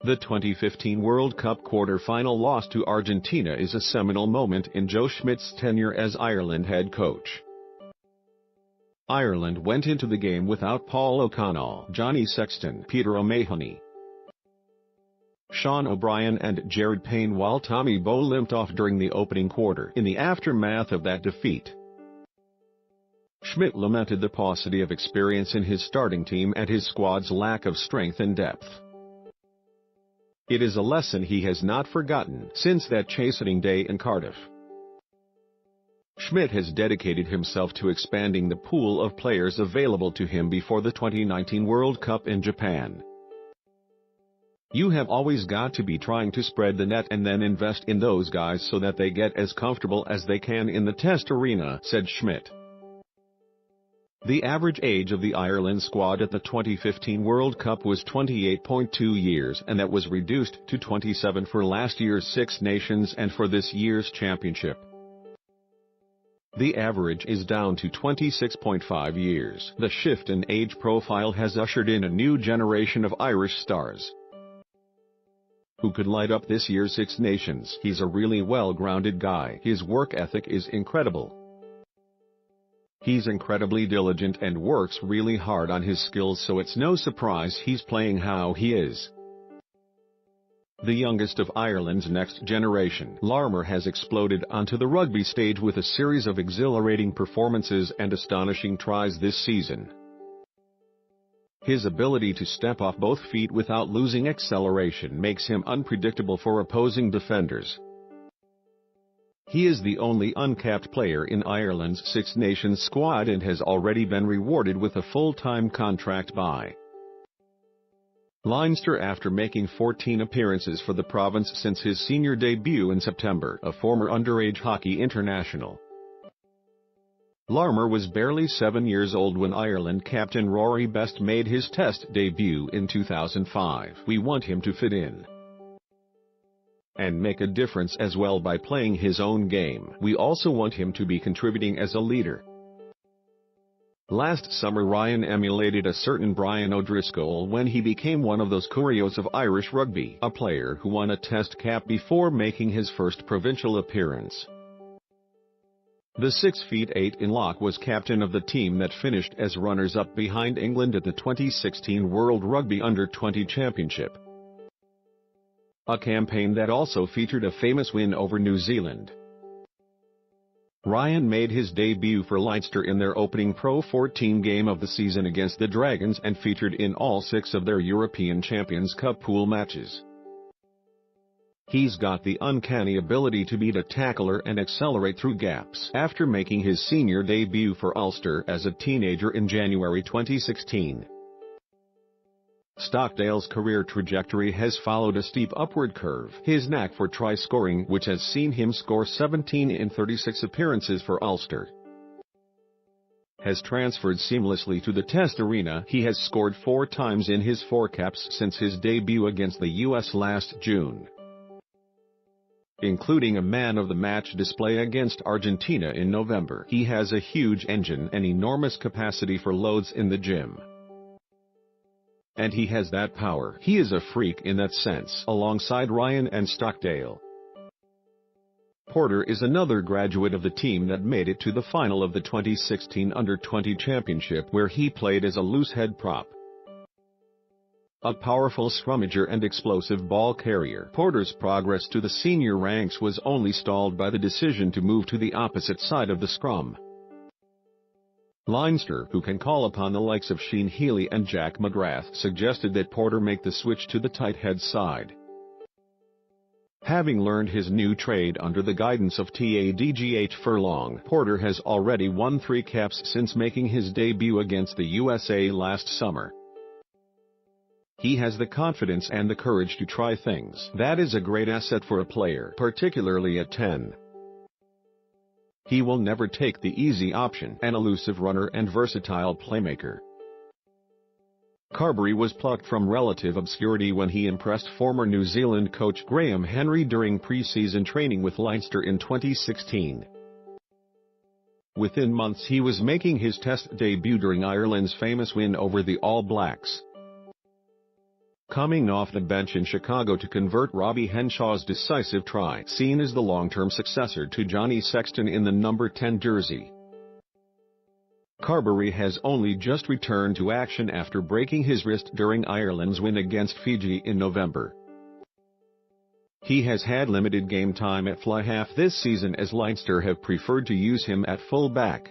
The 2015 World Cup quarter-final loss to Argentina is a seminal moment in Joe Schmidt's tenure as Ireland head coach. Ireland went into the game without Paul O'Connell, Johnny Sexton, Peter O'Mahony, Sean O'Brien and Jared Payne, while Tommy Bowe limped off during the opening quarter. In the aftermath of that defeat, Schmidt lamented the paucity of experience in his starting team and his squad's lack of strength and depth. It is a lesson he has not forgotten since that chastening day in Cardiff. Schmidt has dedicated himself to expanding the pool of players available to him before the 2019 World Cup in Japan. "You have always got to be trying to spread the net and then invest in those guys so that they get as comfortable as they can in the test arena," said Schmidt. The average age of the Ireland squad at the 2015 World Cup was 28.2 years, and that was reduced to 27 for last year's Six Nations and for this year's championship. The average is down to 26.5 years. The shift in age profile has ushered in a new generation of Irish stars who could light up this year's Six Nations. He's a really well-grounded guy. His work ethic is incredible. He's incredibly diligent and works really hard on his skills, so it's no surprise he's playing how he is. The youngest of Ireland's next generation, Larmour has exploded onto the rugby stage with a series of exhilarating performances and astonishing tries this season. His ability to step off both feet without losing acceleration makes him unpredictable for opposing defenders. He is the only uncapped player in Ireland's Six Nations squad and has already been rewarded with a full-time contract by Leinster after making 14 appearances for the province since his senior debut in September, a former underage hockey international. Larmour was barely 7 years old when Ireland captain Rory Best made his Test debut in 2005. "We want him to fit in and make a difference as well by playing his own game. We also want him to be contributing as a leader." Last summer Ryan emulated a certain Brian O'Driscoll when he became one of those curios of Irish rugby, a player who won a Test cap before making his first provincial appearance. The 6'8" in lock was captain of the team that finished as runners-up behind England at the 2016 World Rugby Under-20 Championship, a campaign that also featured a famous win over New Zealand. Ryan made his debut for Leinster in their opening Pro 14 game of the season against the Dragons and featured in all 6 of their European Champions Cup pool matches. He's got the uncanny ability to beat a tackler and accelerate through gaps. After making his senior debut for Ulster as a teenager in January 2016, Stockdale's career trajectory has followed a steep upward curve. His knack for try-scoring, which has seen him score 17 in 36 appearances for Ulster, has transferred seamlessly to the Test arena. He has scored 4 times in his 4 caps since his debut against the US last June, including a man-of-the-match display against Argentina in November. He has a huge engine and enormous capacity for loads in the gym, and he has that power. He is a freak in that sense. Alongside Ryan and Stockdale, Porter is another graduate of the team that made it to the final of the 2016 Under-20 Championship, where he played as a loose head prop. A powerful scrummager and explosive ball carrier, Porter's progress to the senior ranks was only stalled by the decision to move to the opposite side of the scrum. Leinster, who can call upon the likes of Shane Healy and Jack McGrath, suggested that Porter make the switch to the tight head side. Having learned his new trade under the guidance of Tadgh Furlong, Porter has already won 3 caps since making his debut against the USA last summer. He has the confidence and the courage to try things. That is a great asset for a player, particularly at 10. He will never take the easy option, an elusive runner and versatile playmaker. Carbery was plucked from relative obscurity when he impressed former New Zealand coach Graham Henry during pre-season training with Leinster in 2016. Within months he was making his Test debut during Ireland's famous win over the All Blacks. coming off the bench in Chicago to convert Robbie Henshaw's decisive try, seen as the long-term successor to Johnny Sexton in the number 10 jersey. Carbery has only just returned to action after breaking his wrist during Ireland's win against Fiji in November. He has had limited game time at fly half this season as Leinster have preferred to use him at full-back.